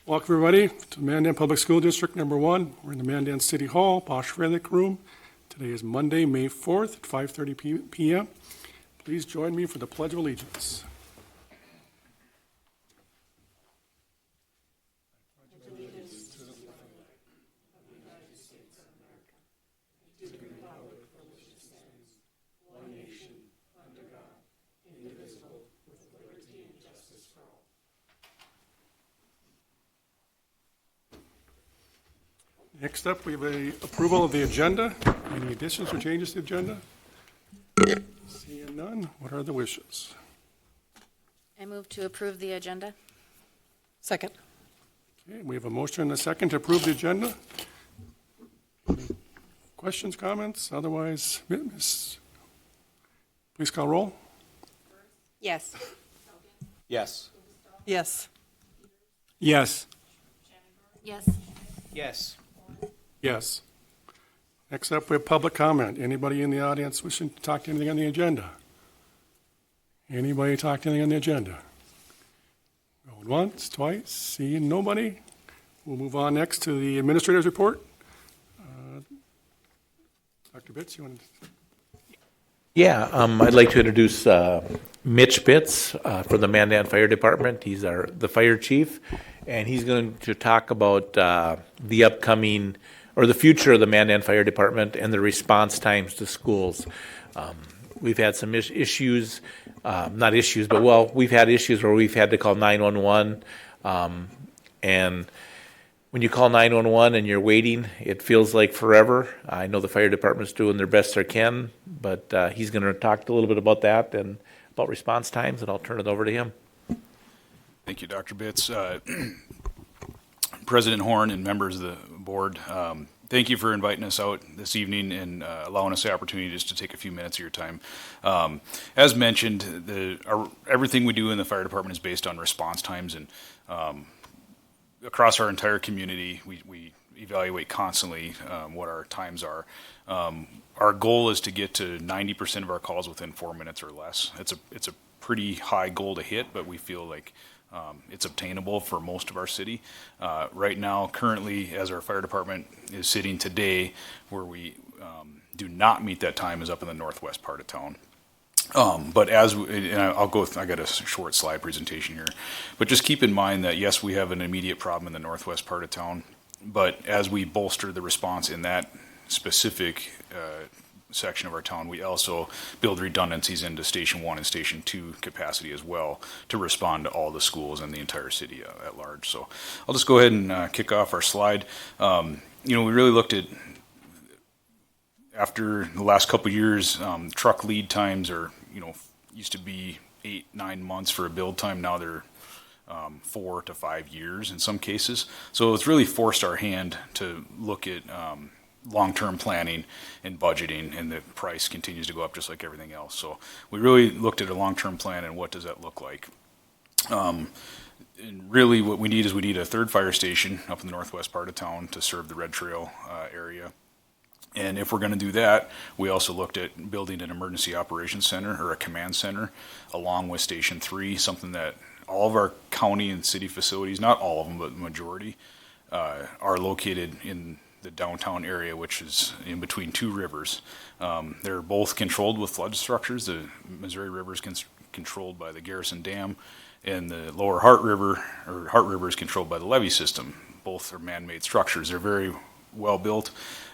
Welcome everybody to Mandan Public School District number 1. We're in the Mandan City Hall, Bosch Frelick Room. Today is Monday, May 4th at 5:30 p.m. Please join me for the Pledge of Allegiance. Next up, we have a approval of the agenda. Any additions or changes to the agenda? Seeing none, what are the wishes? I move to approve the agenda. Second. Okay, we have a motion and a second to approve the agenda. Any questions, comments? Otherwise, please call roll. Yes. Yes. Yes. Yes. Yes. Yes. Yes. Next up, we have public comment. Anybody in the audience wishing to talk to anything on the agenda? Anybody talk to anything on the agenda? Going once, twice, seeing nobody. We'll move on next to the administrator's report. Dr. Bitts, you want to? Yeah, I'd like to introduce Mitch Bitts from the Mandan Fire Department. He's the fire chief, and he's going to talk about the upcoming or the future of the Mandan Fire Department and the response times to schools. We've had some issues, not issues, but well, we've had issues where we've had to call 911, and when you call 911 and you're waiting, it feels like forever. I know the fire department's doing their best they can, but he's going to talk a little bit about that and about response times, and I'll turn it over to him. Thank you, Dr. Bitts. President Horn and members of the board, thank you for inviting us out this evening and allowing us the opportunity just to take a few minutes of your time. As mentioned, everything we do in the fire department is based on response times, and across our entire community, we evaluate constantly what our times are. Our goal is to get to 90% of our calls within 4 minutes or less. It's a pretty high goal to hit, but we feel like it's obtainable for most of our city. Right now, currently, as our fire department is sitting today, where we do not meet that time is up in the northwest part of town. But I got a short slide presentation here, but just keep in mind that yes, we have an immediate problem in the northwest part of town, but as we bolster the response in that specific section of our town, we also build redundancies into Station 1 and Station 2 capacity as well to respond to all the schools and the entire city at large. So I'll just go ahead and kick off our slide. We really looked at, after the last couple of years, truck lead times used to be 8-9 months for a build time. Now they're 4 to 5 years in some cases. So it's really forced our hand to look at long-term planning and budgeting, and the price continues to go up just like everything else. So we really looked at a long-term plan and what does that look like. And really what we need is a third fire station up in the northwest part of town to serve the Red Trail area. And if we're going to do that, we also looked at building an emergency operations center or a command center along with Station 3, something that all of our county and city facilities, not all of them, but the majority, are located in the downtown area, which is in between two rivers. They're both controlled with flood structures. The Missouri River is controlled by the Garrison Dam, and the lower Hart River is controlled by the levee system. Both are man-made structures. They're very well built,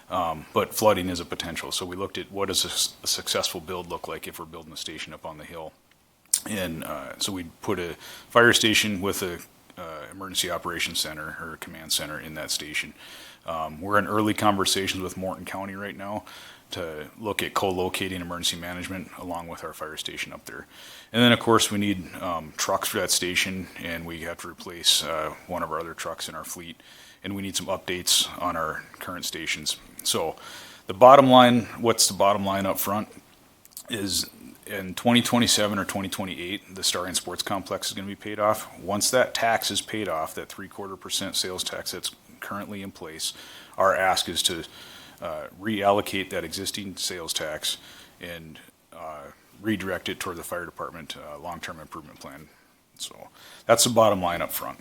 but flooding is a potential. So we looked at what does a successful build look like if we're building a station up on the hill. And so we put a fire station with a emergency operations center or a command center in that station. We're in early conversations with Morton County right now to look at co-locating emergency management along with our fire station up there. And then of course we need trucks for that station, and we have to replace one of our other trucks in our fleet, and we need some updates on our current stations. So the bottom line, what's the bottom line up front is in 2027 or 2028, the Star and Sports Complex is going to be paid off. Once that tax is paid off, that 0.75% sales tax that's currently in place, our ask is to reallocate that existing sales tax and redirect it toward the fire department long-term improvement plan. So that's the bottom line up front.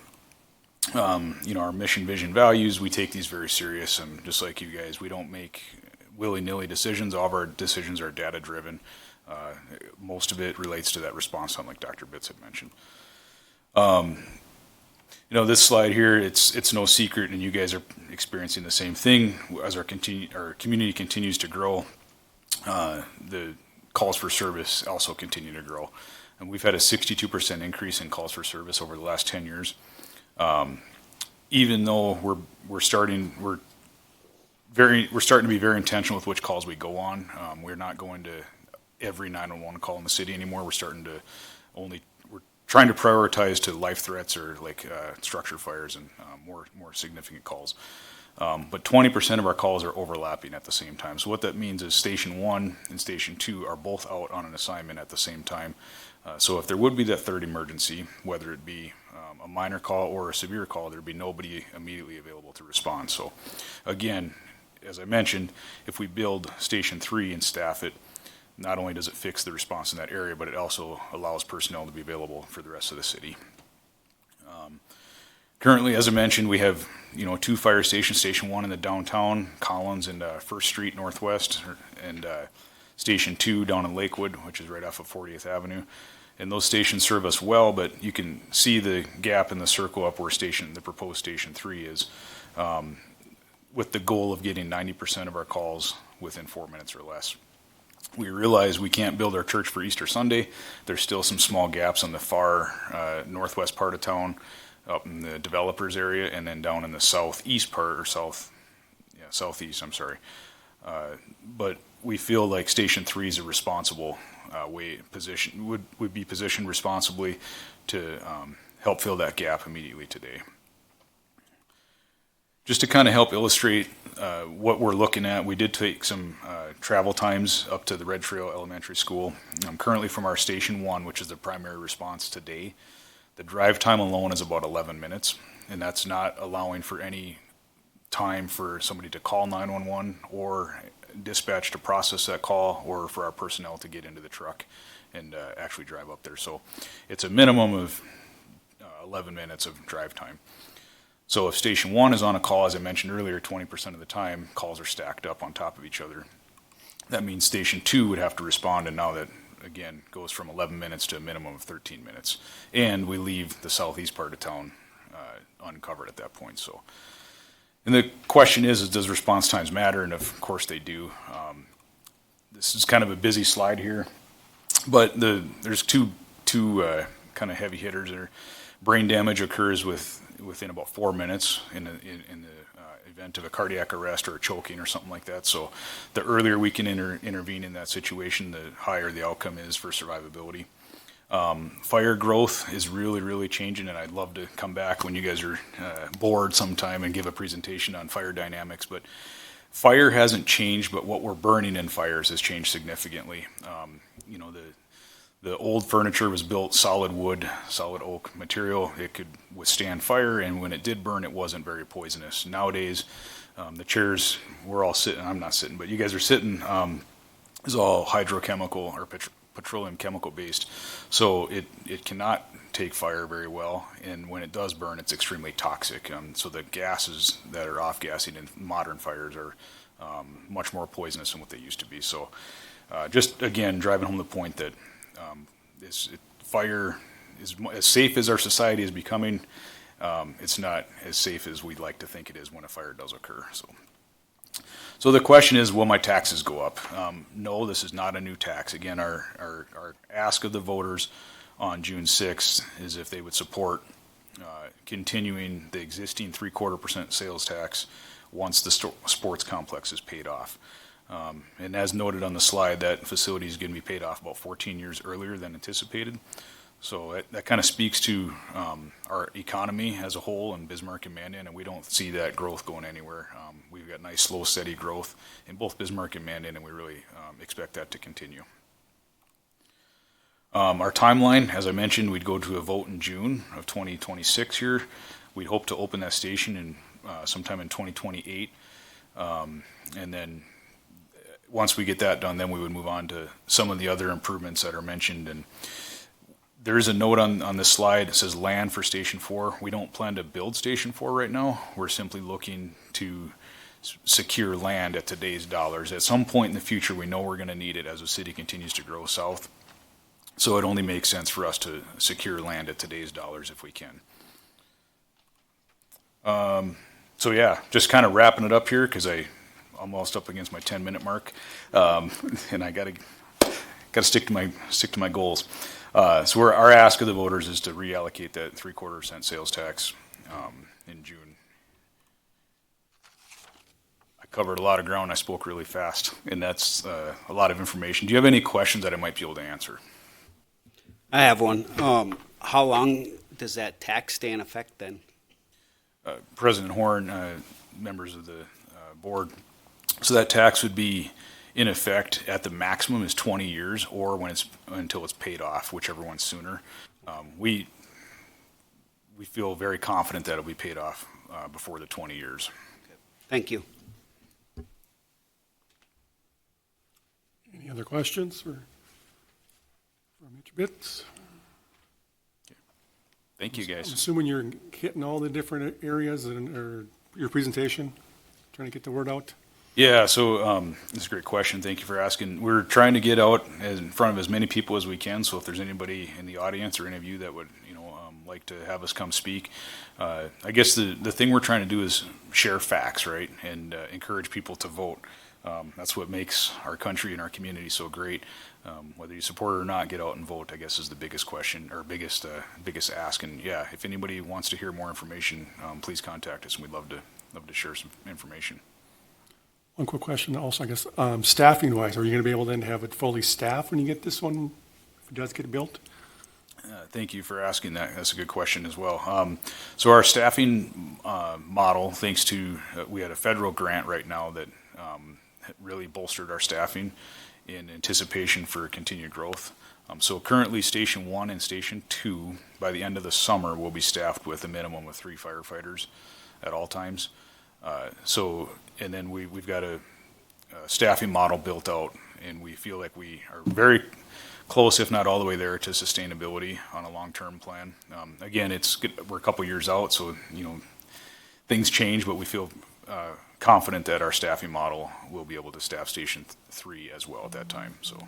Our mission, vision, values, we take these very serious, and just like you guys, we don't make willy-nilly decisions. All of our decisions are data-driven. Most of it relates to that response time, like Dr. Bitts had mentioned. This slide here, it's no secret, and you guys are experiencing the same thing. As our community continues to grow, the calls for service also continue to grow. And we've had a 62% increase in calls for service over the last 10 years. Even though we're starting to be very intentional with which calls we go on. We're not going to every 911 call in the city anymore. We're trying to prioritize to life threats or like structure fires and more significant calls. But 20% of our calls are overlapping at the same time. So what that means is Station 1 and Station 2 are both out on an assignment at the same time. So if there would be that third emergency, whether it be a minor call or a severe call, there'd be nobody immediately available to respond. So again, as I mentioned, if we build Station 3 and staff it, not only does it fix the response in that area, but it also allows personnel to be available for the rest of the city. Currently, as I mentioned, we have 2 fire stations, Station 1 in the downtown, Collins and 1st Street Northwest, and Station 2 down in Lakewood, which is right off of 40th Avenue. And those stations serve us well, but you can see the gap in the circle up where the proposed Station 3 is, with the goal of getting 90% of our calls within 4 minutes or less. We realize we can't build our church for Easter Sunday. There's still some small gaps on the far northwest part of town, up in the developers area, and then down in the southeast part, or southeast, I'm sorry. But we feel like Station 3 is a responsible would be positioned responsibly to help fill that gap immediately today. Just to kind of help illustrate what we're looking at, we did take some travel times up to the Red Trail Elementary School. Currently from our Station 1, which is the primary response today, the drive time alone is about 11 minutes, and that's not allowing for any time for somebody to call 911 or dispatch to process that call, or for our personnel to get into the truck and actually drive up there. So it's a minimum of 11 minutes of drive time. So if Station 1 is on a call, as I mentioned earlier, 20% of the time calls are stacked up on top of each other. That means Station 2 would have to respond, and now that, again, goes from 11 minutes to a minimum of 13 minutes. And we leave the southeast part of town uncovered at that point. So, and the question is does response times matter? And of course they do. This is kind of a busy slide here, but there's two kind of heavy hitters there. Brain damage occurs within about 4 minutes in the event of a cardiac arrest or a choking or something like that. So the earlier we can intervene in that situation, the higher the outcome is for survivability. Fire growth is really changing, and I'd love to come back when you guys are bored sometime and give a presentation on fire dynamics. But fire hasn't changed, but what we're burning in fires has changed significantly. The old furniture was built solid wood, solid oak material. It could withstand fire, and when it did burn, it wasn't very poisonous. Nowadays, the chairs we're all sitting, I'm not sitting, but you guys are sitting, is all hydrochemical or petroleum chemical based. So it cannot take fire very well, and when it does burn, it's extremely toxic. So the gases that are off-gassing in modern fires are much more poisonous than what they used to be. So just, again, driving home the point that fire is as safe as our society is becoming. It's not as safe as we'd like to think it is when a fire does occur. So the question is, will my taxes go up? No, this is not a new tax. Again, our ask of the voters on June 6th is if they would support continuing the existing 0.75% sales tax once the sports complex is paid off. And as noted on the slide, that facility is going to be paid off about 14 years earlier than anticipated. So that kind of speaks to our economy as a whole in Bismarck and Mandan, and we don't see that growth going anywhere. We've got nice, slow, steady growth in both Bismarck and Mandan, and we really expect that to continue. Our timeline, as I mentioned, we'd go to a vote in June of 2026 here. We'd hope to open that station in sometime in 2028, and then once we get that done, then we would move on to some of the other improvements that are mentioned. And There is a note on this slide. It says land for Station 4. We don't plan to build Station 4 right now. We're simply looking to secure land at today's dollars. At some point in the future, we know we're going to need it as the city continues to grow south. So it only makes sense for us to secure land at today's dollars if we can. So yeah, just kind of wrapping it up here because I'm almost up against my 10-minute mark, and I gotta stick to my goals. So our ask of the voters is to reallocate that 3/4 cent sales tax in June. I covered a lot of ground. I spoke really fast, and that's a lot of information. Do you have any questions that I might be able to answer? I have one. How long does that tax stay in effect then? President Horn, members of the board, so that tax would be in effect at the maximum is 20 years or until it's paid off, whichever one's sooner. We feel very confident that it'll be paid off before the 20 years. Thank you. Any other questions for Mitch Bitts? Thank you, I'm guys. assuming you're hitting all the different areas or your presentation, trying to get the word out. Yeah, so this is a great question. Thank you for asking. We're trying to get out in front of as many people as we can. So if there's anybody in the audience or any of you that would, like to have us come speak, I guess the thing we're trying to do is share facts, right, and encourage people to vote. That's what makes our country and our community so great. Whether you support it or not, get out and vote, I guess, is the biggest question or biggest ask. And yeah, if anybody wants to hear more information, please contact us, and we'd love to share some information. One quick question also, I guess, staffing wise, are you going to be able then to have it fully staffed when you get this one, if it does get built? Thank you for asking that. That's a good question as well. So our staffing model, thanks to, we had a federal grant right now that really bolstered our staffing in anticipation for continued growth. So currently Station 1 and Station 2, by the end of the summer, will be staffed with a minimum of 3 firefighters at all times. And then we've got a staffing model built out, and we feel like we are very close, if not all the way there, to sustainability on a long-term plan. Again, we're a couple years out, so things change, but we feel confident that our staffing model will be able to staff Station 3 as well at that time. So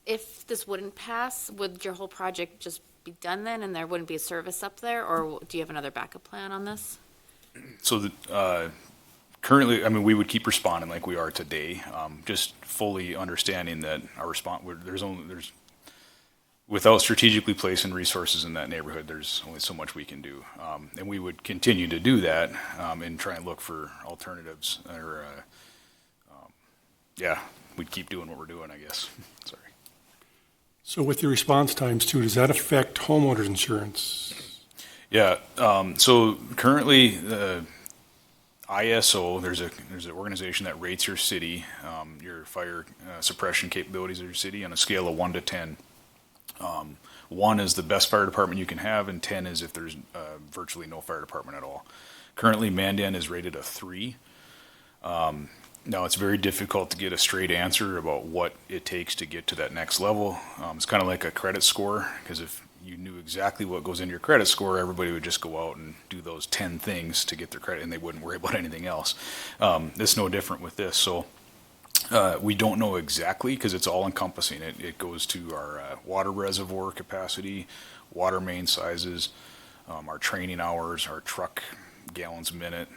if this wouldn't pass, would your whole project just be done then, and there wouldn't be a service up there, or do you have another backup plan on this? So currently, we would keep responding like we are today, just fully understanding that our response, without strategically placing resources in that neighborhood, there's only so much we can do. And we would continue to do that and try and look for alternatives. We'd keep doing what we're doing, I guess. Sorry. So with your response times too, does that affect homeowners insurance? Yeah. So currently, the ISO, there's an organization that rates your city, your fire suppression capabilities of your city on a scale of 1 to 10. 1 is the best fire department you can have, and 10 is if there's virtually no fire department at all. Currently, Mandan is rated a 3. Now, it's very difficult to get a straight answer about what it takes to get to that next level. It's kind of like a credit score, because if you knew exactly what goes into your credit score, everybody would just go out and do those 10 things to get their credit, and they wouldn't worry about anything else. It's no different with this. So we don't know exactly, because it's all encompassing. It goes to our water reservoir capacity, water main sizes, our training hours, our truck gallons a minute,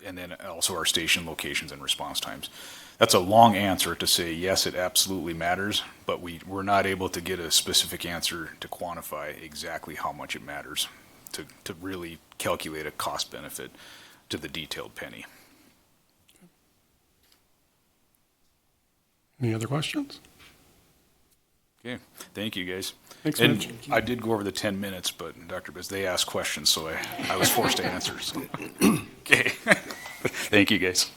and then also our station locations and response times. That's a long answer to say, yes, it absolutely matters, but we're not able to get a specific answer to quantify exactly how much it matters to really calculate a cost benefit to the detailed penny. Any other questions? Okay, thank you, guys. Thanks, And Mitch. I did go over the 10 minutes, but Dr. Biz, they asked questions, so I was forced to answer. So. Okay, thank you, guys.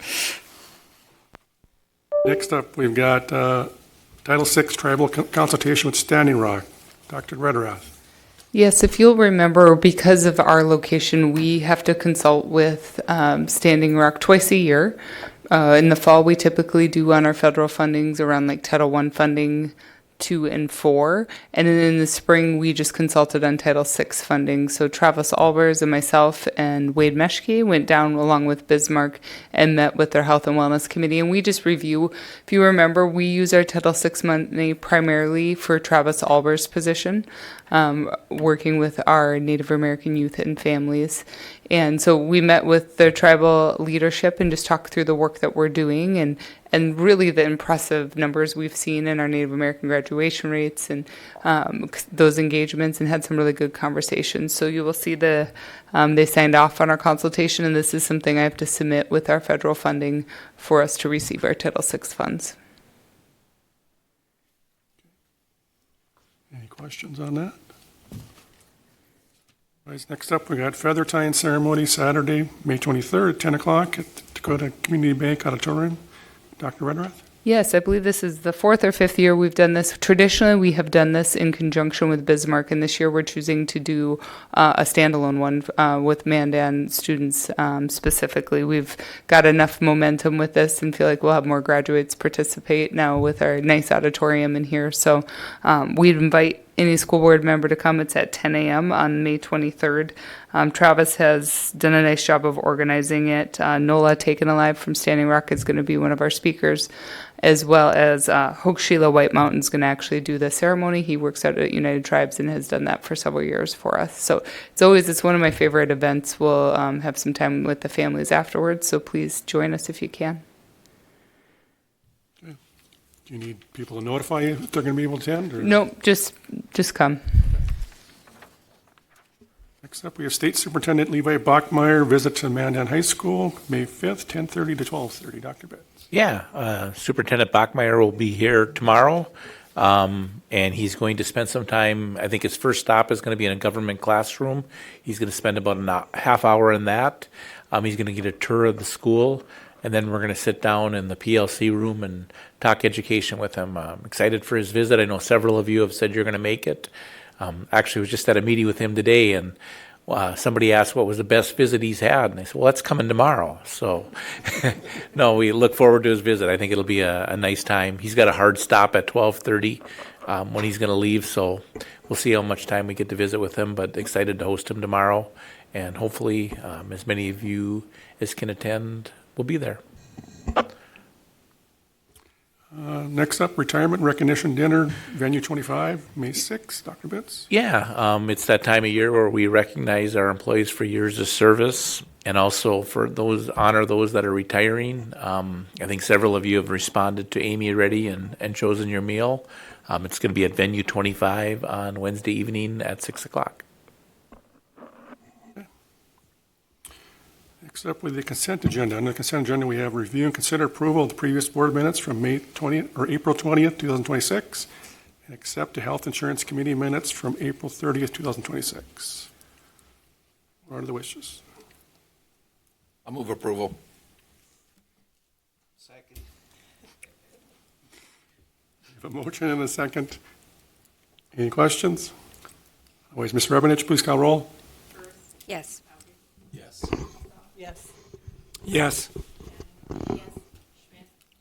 Next up, we've got Title VI Tribal Consultation with Standing Rock. Dr. Rederath. Yes, if you'll remember, because of our location, we have to consult with Standing Rock twice a year. In the fall, we typically do on our federal fundings around like Title I funding 2 and 4. And then in the spring, we just consulted on Title VI funding. So Travis Albers and myself and Wade Meschke went down along with Bismarck and met with their Health and Wellness Committee. And we just review, if you remember, we use our Title VI money primarily for Travis Albers' position, working with our Native American youth and families. And so we met with their tribal leadership and just talked through the work that we're doing and really the impressive numbers we've seen in our Native American graduation rates and those engagements, and had some really good conversations. So you will see they signed off on our consultation, and this is something I have to submit with our federal funding for us to receive our Title VI funds. Any questions on that? Right, next up, we got feather tying ceremony Saturday, May 23rd at 10 o'clock at the Dakota Community Bank Auditorium. Dr. Redrath? Yes, I believe this is the 4th or 5th year we've done this. Traditionally, we have done this in conjunction with Bismarck, and this year we're choosing to do a standalone one with Mandan students specifically. We've got enough momentum with this and feel like we'll have more graduates participate now with our nice auditorium in here. So we'd invite any school board member to come. It's at 10 a.m. on May 23rd. Travis has done a nice job of organizing it. Nola Taken Alive from Standing Rock is going to be one of our speakers, as well as Hochschild White Mountain is going to actually do the ceremony. He works out at United Tribes and has done that for several years for us. So it's one of my favorite events. We'll have some time with the families afterwards, so please join us if you can. Do you need people to notify you if they're going to be able to attend? Or? No, just come. Next up, we have State Superintendent Levi Bachmeyer visit to Mandan High School, May 5th, 10:30 to 12:30. Dr. Betts. Yeah, Superintendent Bachmeyer will be here tomorrow, and he's going to spend some time. I think his first stop is going to be in a government classroom. He's going to spend about a half hour in that. He's going to get a tour of the school, and then we're going to sit down in the PLC room and talk education with him. I'm excited for his visit. I know several of you have said you're going to make it. Actually, I was just at a meeting with him today, and somebody asked what was the best visit he's had, and I said, well, that's coming tomorrow. So, no, we look forward to his visit. I think it'll be a nice time. He's got a hard stop at 12:30 when he's going to leave, so we'll see how much time we get to visit with him, but excited to host him tomorrow, and hopefully as many of you as can attend will be there. Next up, Retirement Recognition Dinner, Venue 25, May 6th. Dr. Betts. Yeah, it's that time of year where we recognize our employees for years of service, and also for honor those that are retiring. I think several of you have responded to Amy already and chosen your meal. It's going to be at Venue 25 on Wednesday evening at 6 o'clock. Next up with the consent agenda. On the consent agenda, we have review and consider approval of the previous board minutes from April 20th, 2026, and accept the Health Insurance Committee minutes from April 30th, 2026. What are the wishes? I'll move approval. Second. We have a motion and a second. Any questions? Otherwise, Ms. Rebenich, please call roll. Yes. Yes. Yes. Yes.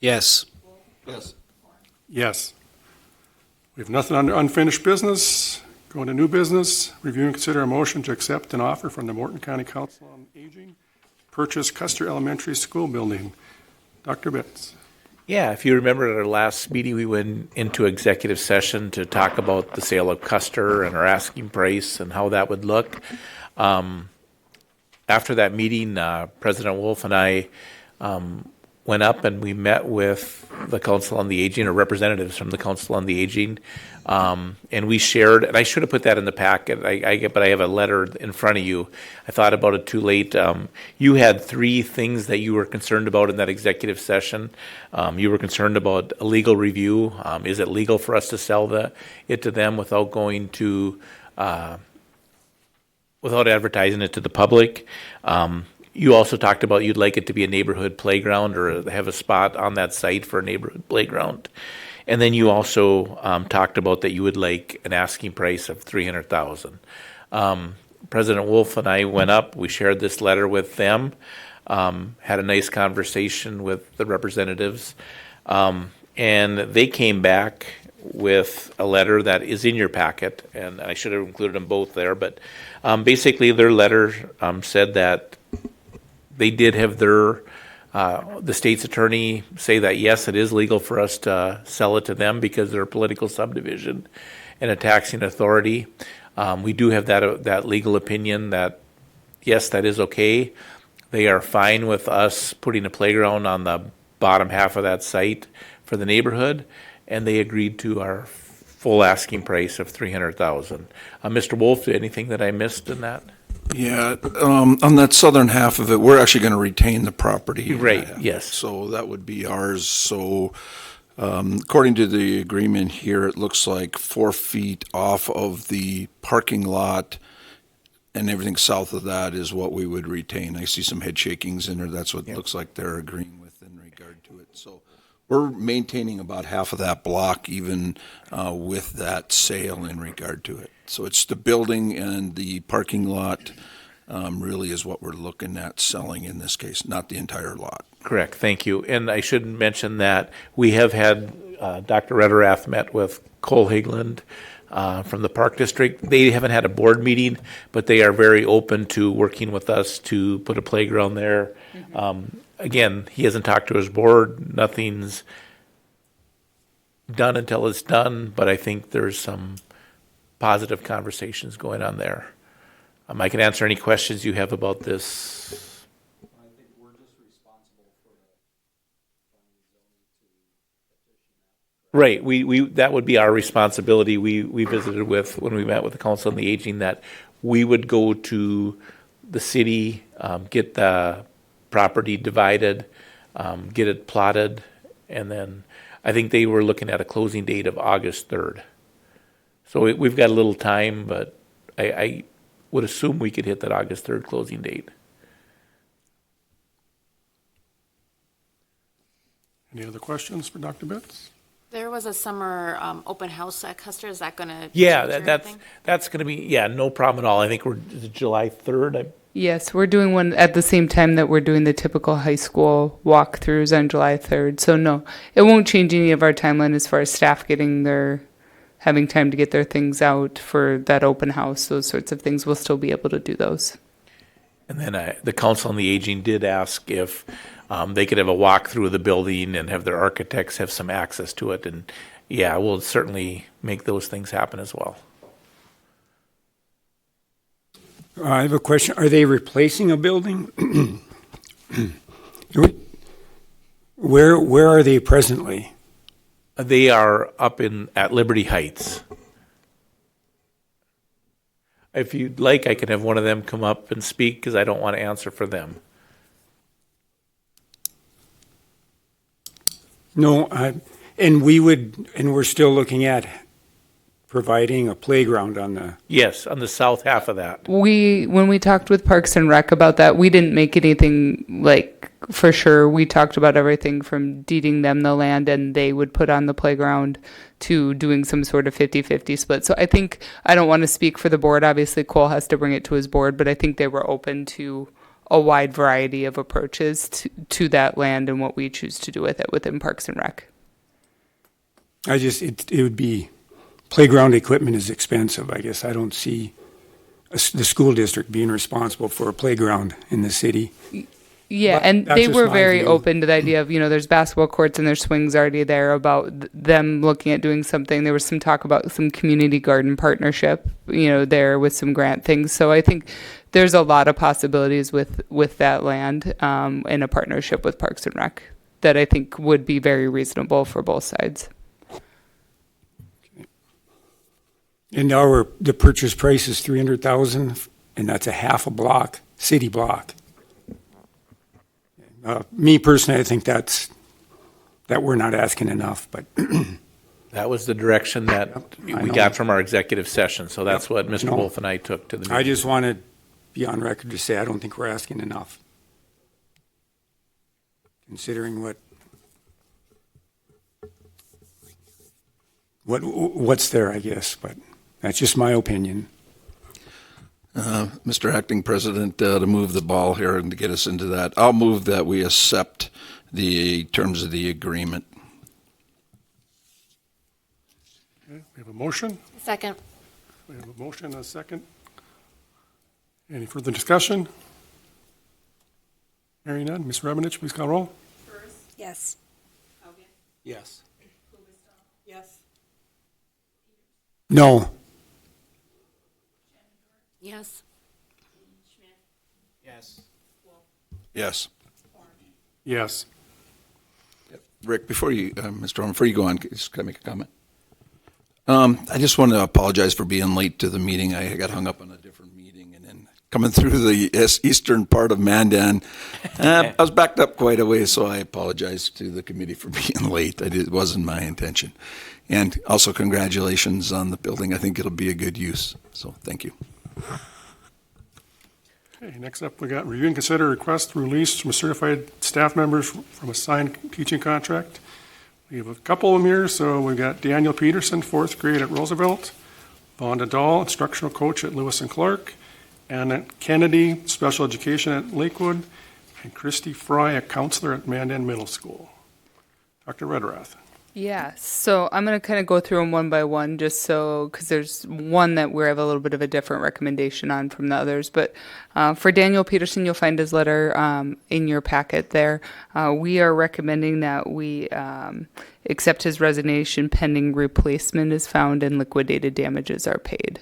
Yes. Yes. Yes. We have nothing under unfinished business. Going to new business. Review and consider a motion to accept an offer from the Morton County Council on Aging. Purchase Custer Elementary School building. Dr. Betts. Yeah, if you remember at our last meeting, we went into executive session to talk about the sale of Custer and our asking price and how that would look. After that meeting, President Wolf and I went up and we met with the Council on the Aging, or representatives from the Council on the Aging, and we shared, and I should have put that in the packet, but I have a letter in front of you. I thought about it too late. You had 3 things that you were concerned about in that executive session. You were concerned about a legal review. Is it legal for us to sell it to them without going to without advertising it to the public? You also talked about you'd like it to be a neighborhood playground, or have a spot on that site for a neighborhood playground. And then you also talked about that you would like an asking price of $300,000. President Wolf and I went up. We shared this letter with them. had a nice conversation with the representatives, and they came back with a letter that is in your packet, and I should have included them both there, but basically their letter said that they did have their the state's attorney say that yes, it is legal for us to sell it to them because they're a political subdivision and a taxing authority. We do have that legal opinion that yes, that is okay. They are fine with us putting a playground on the bottom half of that site for the neighborhood, and they agreed to our full asking price of $300,000. Mr. Wolf, anything that I missed in that? Yeah, on that southern half of it, we're actually going to retain the property. Right, yes. So that would be ours. So according to the agreement here, it looks like 4 feet off of the parking lot and everything south of that is what we would retain. I see some head shakings in there. That's what it looks like they're agreeing with in regard to it. So we're maintaining about half of that block even with that sale in regard to it. So it's the building and the parking lot really is what we're looking at selling in this case, not the entire lot. Correct, thank you. And I should mention that we have had Dr. Rederath met with Cole Higland from the Park District. They haven't had a board meeting, but they are very open to working with us to put a playground there. Again, he hasn't talked to his board. Nothing's done until it's done, but I think there's some positive conversations going on there. I can answer any questions you have about this. I think we're just responsible for the Right, we that would be our responsibility. We visited with, when we met with the Council on the Aging, that we would go to the city, get the property divided, get it plotted, and then I think they were looking at a closing date of August 3rd. So we've got a little time, but I would assume we could hit that August 3rd closing date. Any other questions for Dr. Bitts? There was a summer open house at Custer. Is that going to Yeah, change or that's anything? going to be, no problem at all. I think is it July 3rd? Yes, we're doing one at the same time that we're doing the typical high school walkthroughs on July 3rd. So no, it won't change any of our timeline as far as staff having time to get their things out for that open house, those sorts of things. We'll still be able to do those. And then the Council on the Aging did ask if they could have a walkthrough of the building and have their architects have some access to it. And yeah, we'll certainly make those things happen as well. I have a question. Are they replacing a building? Where are they presently? They are up at Liberty Heights. If you'd like, I can have one of them come up and speak because I don't want to answer for them. No, and we're still looking at providing a playground on the. Yes, on the south half of that. When we talked with Parks and Rec about that, we didn't make anything like for sure. We talked about everything from deeding them the land and they would put on the playground to doing some sort of 50-50 split. So I don't want to speak for the board. Obviously, Cole has to bring it to his board, but I think they were open to a wide variety of approaches to that land and what we choose to do with it within Parks and Rec. It would be, playground equipment is expensive, I guess. I don't see the school district being responsible for a playground in the city. Yeah, But and that's they just were my very view. open to the idea of, there's basketball courts and there's swings already there, about them looking at doing something. There was some talk about some community garden partnership, there with some grant things. So I think there's a lot of possibilities with that land in a partnership with Parks and Rec that I think would be very reasonable for both sides. And the purchase price is $300,000, and that's a half a block, city block. Me personally, I think that we're not asking enough, but That was the direction that I we know. got from our executive session. So that's Yep. what Mr. No. Wolf and I took to the meeting. I just want to be on record to say I don't think we're asking enough. Considering what's there, I guess, but that's just my opinion. Mr. Acting President, to move the ball here and to get us into that, I'll move that we accept the terms of the agreement. Okay, we have a motion. Second. We have a motion and a second. Any further discussion? Hearing none. Ms. Rebenich, please call roll. Yes. Yes. Yes. No. Yes. Yes. Yes. Yes. Rick, before you, Mr. Orman, before you go on, just can I make a comment? I just want to apologize for being late to the meeting. I got hung up on a different meeting, and then coming through the eastern part of Mandan, I was backed up quite a ways, so I apologize to the committee for being late. It wasn't my intention. And also congratulations on the building. I think it'll be a good use, so thank you. Okay, next up, we got review and consider request for release from certified staff members from a signed teaching contract. We have a couple of them here, so we've got Daniel Peterson, fourth grade at Roosevelt, Vonda Dahl, instructional coach at Lewis and Clark, Anna Kennedy, special education at Lakewood, and Christy Fry, a counselor at Mandan Middle School. Dr. Redrath. Yeah, so I'm going to kind of go through them one by one just so, because there's one that we have a little bit of a different recommendation on from the others. But for Daniel Peterson, you'll find his letter in your packet there. We are recommending that we accept his resignation pending replacement is found and liquidated damages are paid.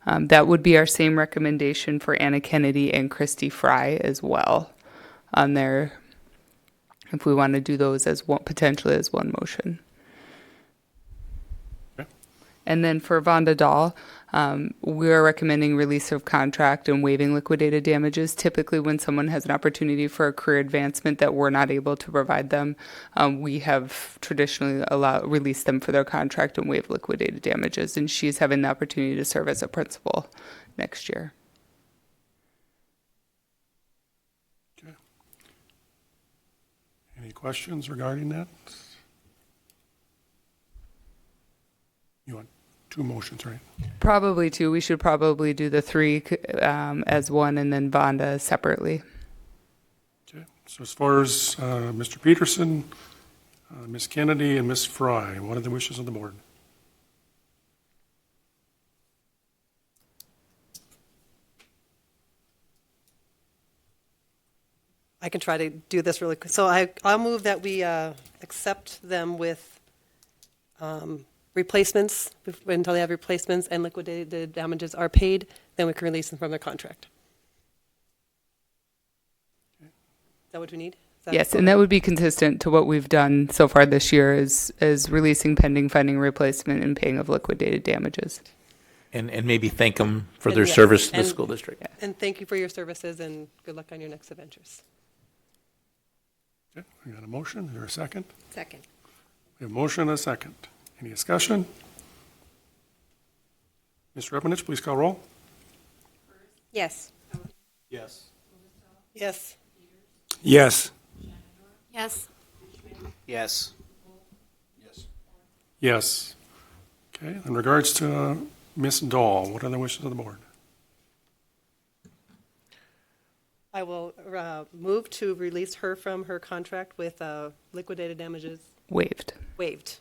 That would be our same recommendation for Anna Kennedy and Christy Fry as well on there, if we want to do those as one, potentially as one motion. Okay. And then for Vonda Dahl, we are recommending release of contract and waiving liquidated damages. Typically, when someone has an opportunity for a career advancement that we're not able to provide them, we have traditionally released them for their contract and waive liquidated damages. And she's having the opportunity to serve as a principal next year. Any questions regarding that? You want two motions, right? Probably two. We should probably do the three as one and then Vonda separately. Okay. So as far as Mr. Peterson, Ms. Kennedy, and Ms. Fry, what are the wishes of the board? I can try to do this really quick. So I'll move that we accept them with replacements until they have replacements and liquidated damages are paid. Then we can release them from their contract. Is that what we need? Yes, and that would be consistent to what we've done so far this year is releasing pending finding replacement and paying of liquidated damages. And maybe thank them for And their yes, service to the and- school district. And thank you for your services and good luck on your next adventures. Okay. We got a motion. Is there a second? Second. We have a motion and a second. Any discussion? Ms. Rebenich, please call roll. Yes. Yes. Yes. Yes. Yes. Yes. Yes. Okay. In regards to Ms. Dahl, what are the wishes of the board? I will move to release her from her contract with liquidated damages Waived. waived.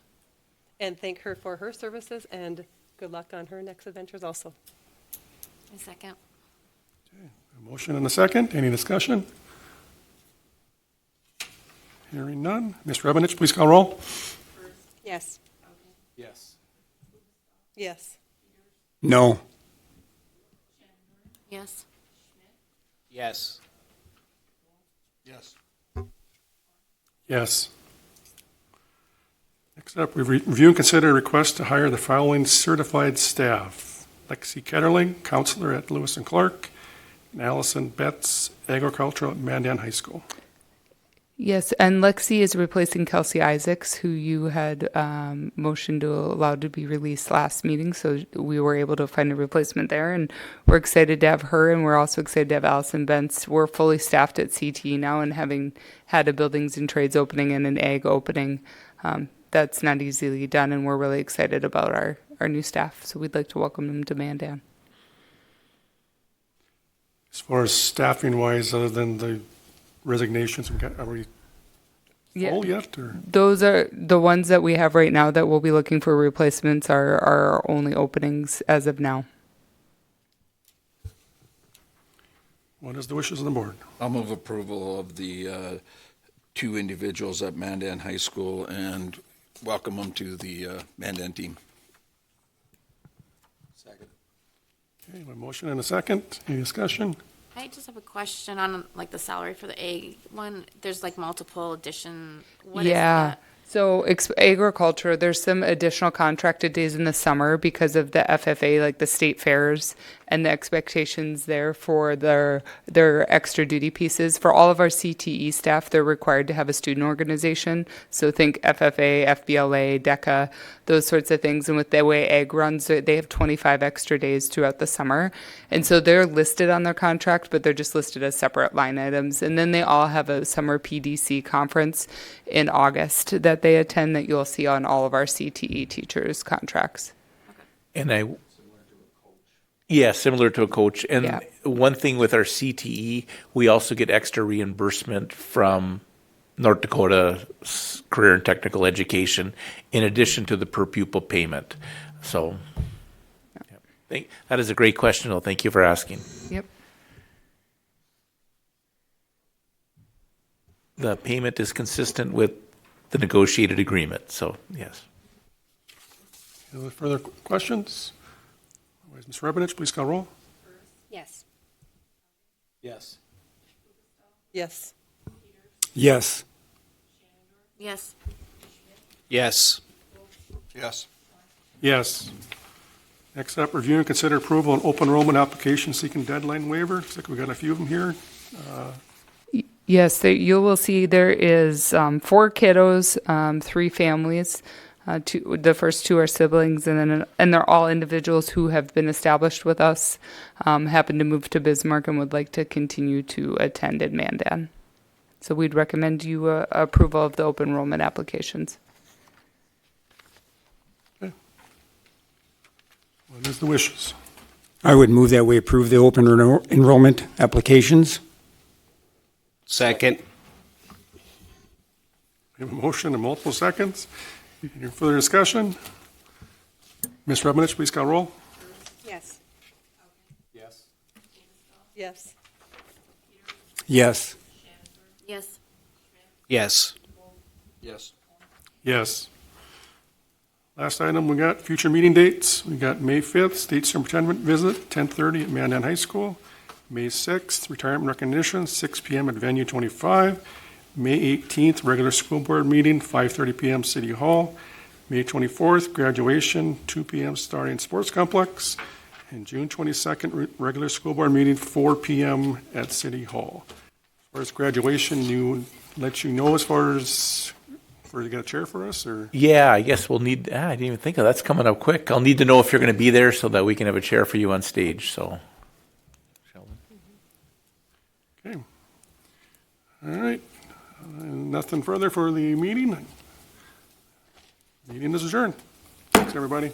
And thank her for her services and good luck on her next adventures also. A second. A motion and a second. Any discussion? Hearing none. Ms. Rebenich, please call roll. Yes. Yes. Yes. No. Yes. Yes. Yes. Yes. Next up, we review and consider a request to hire the following certified staff. Lexi Ketterling, counselor at Lewis and Clark, and Allison Betts, agricultural at Mandan High School. Yes, and Lexi is replacing Kelsey Isaacs, who you had motioned to allow to be released last meeting. So we were able to find a replacement there, and we're excited to have her, and we're also excited to have Allison Bentz. We're fully staffed at CT now, and having had a buildings and trades opening and an ag opening, that's not easily done, and we're really excited about our new staff. So we'd like to welcome them to Mandan. As far as staffing wise, other than the resignations, are we full yet, or? Those are the ones that we have right now that we'll be looking for replacements are our only openings as of now. What is the wishes of the board? I'll move approval of the two individuals at Mandan High School and welcome them to the Mandan team. Second. Okay, a motion and a second. Any discussion? I just have a question on like the salary for the A one. There's like multiple addition. What is that? So agriculture, there's some additional contracted days in the summer because of the FFA, like the state fairs, and the expectations there for their extra duty pieces. For all of our CTE staff, they're required to have a student organization. So think FFA, FBLA, DECA, those sorts of things. And with the way ag runs, they have 25 extra days throughout the summer. And so they're listed on their contract, but they're just listed as separate line items. And then they all have a summer PDC conference in August that they attend that you'll see on all of our CTE teachers' contracts. And yeah, similar to a coach. And Yeah. one thing with our CTE, we also get extra reimbursement from North Dakota Career and Technical Education in addition to the per pupil payment. So that is a great question, though. Thank you for asking. Yep. The payment is consistent with the negotiated agreement, so yes. Any further questions? Otherwise, Ms. Rabinich, please call roll. Yes. Yes. Yes. Yes. Yes. Yes. Yes. Yes. Next up, review and consider approval on open enrollment application seeking deadline waiver. Looks like we got a few of them here. Yes, you will see there is 4 kiddos, 3 families. The first 2 are siblings, and they're all individuals who have been established with us, happen to move to Bismarck, and would like to continue to attend in Mandan. So we'd recommend you approval of the open enrollment applications. What is the wishes? I would move that we approve the open enrollment applications. Second. We have a motion and multiple seconds. Any further discussion? Ms. Rabinich, please call roll. Yes. Yes. Yes. Yes. Yes. Yes. Yes. Yes. Last item, we got future meeting dates. We got May 5th, State Superintendent visit, 10:30 at Mandan High School. May 6th, retirement recognition, 6 p.m. at Venue 25. May 18th, regular school board meeting, 5:30 p.m. City Hall. May 24th, graduation, 2 p.m. starting Sports Complex. And June 22nd, regular school board meeting, 4 p.m. at City Hall. As far as graduation, let you know as far as where to get a chair for us, or? Yeah, I guess we'll need, I didn't even think of that. That's coming up quick. I'll need to know if you're going to be there so that we can have a chair for you on stage, so. Okay. All right. Nothing further for the meeting. Meeting is adjourned. Thanks, everybody.